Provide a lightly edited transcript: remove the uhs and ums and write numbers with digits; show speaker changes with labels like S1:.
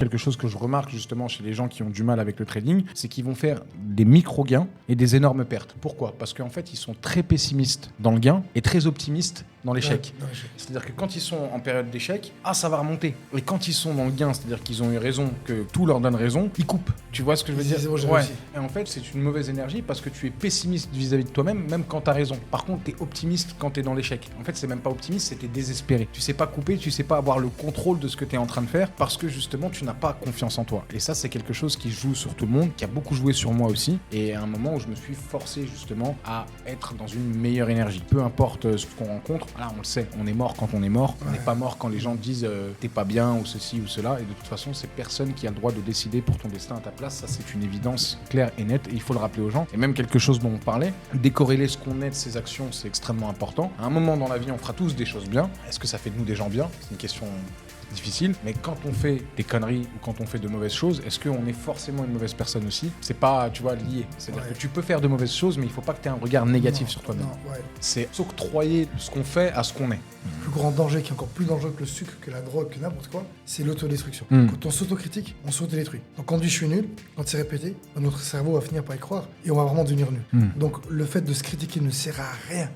S1: Quelque chose que je remarque justement chez les gens qui ont du mal avec le trading, c'est qu'ils vont faire des micro-gains et des énormes pertes. Pourquoi ? Parce qu'en fait, ils sont très pessimistes dans le gain et très optimistes dans l'échec.
S2: Ouais,
S1: C'est-à-dire que quand ils sont en période d'échec, ça va remonter. Et quand ils sont dans le gain, c'est-à-dire qu'ils ont eu raison, que tout leur donne raison, ils coupent. Tu vois ce que je veux dire ?
S2: Ouais.
S1: Et en fait, c'est une mauvaise énergie parce que tu es pessimiste vis-à-vis de toi-même, même quand tu as raison. Par contre, tu es optimiste quand tu es dans l'échec. En fait, c'est même pas optimiste, c'est t'es désespéré. Tu sais pas couper, tu sais pas avoir le contrôle de ce que tu es en train de faire parce que justement, tu n'as pas confiance en toi. Et ça, c'est quelque chose qui joue sur tout le monde, qui a beaucoup joué sur moi aussi. Et à un moment où je me suis forcé justement à être dans une meilleure énergie. Peu importe ce qu'on rencontre, là, on le sait, on est mort quand on est mort. On n'est pas mort quand les gens disent t'es pas bien ou ceci ou cela. Et de toute façon, c'est personne qui a le droit de décider pour ton destin à ta place. Ça, c'est une évidence claire et nette. Et il faut le rappeler aux gens. Et même quelque chose dont on parlait, décorréler ce qu'on est de ses actions, c'est extrêmement important. À un moment dans la vie, on fera tous des choses bien. Est-ce que ça fait de nous des gens bien ? C'est une question difficile, mais quand on fait des conneries ou quand on fait de mauvaises choses, est-ce qu'on est forcément une mauvaise personne aussi ? C'est pas, tu vois, lié. C'est-à-dire que tu peux faire de mauvaises choses, mais il faut pas que tu aies un regard négatif sur toi-même. C'est s'octroyer ce qu'on fait à ce qu'on est.
S2: Le plus grand danger, qui est encore plus dangereux que le sucre, que la drogue, que n'importe quoi, c'est l'autodestruction. Quand on s'autocritique, on s'autodétruit. Donc quand on dit je suis nul, quand c'est répété, notre cerveau va finir par y croire et on va vraiment devenir nul. Donc le fait de se critiquer ne sert à rien.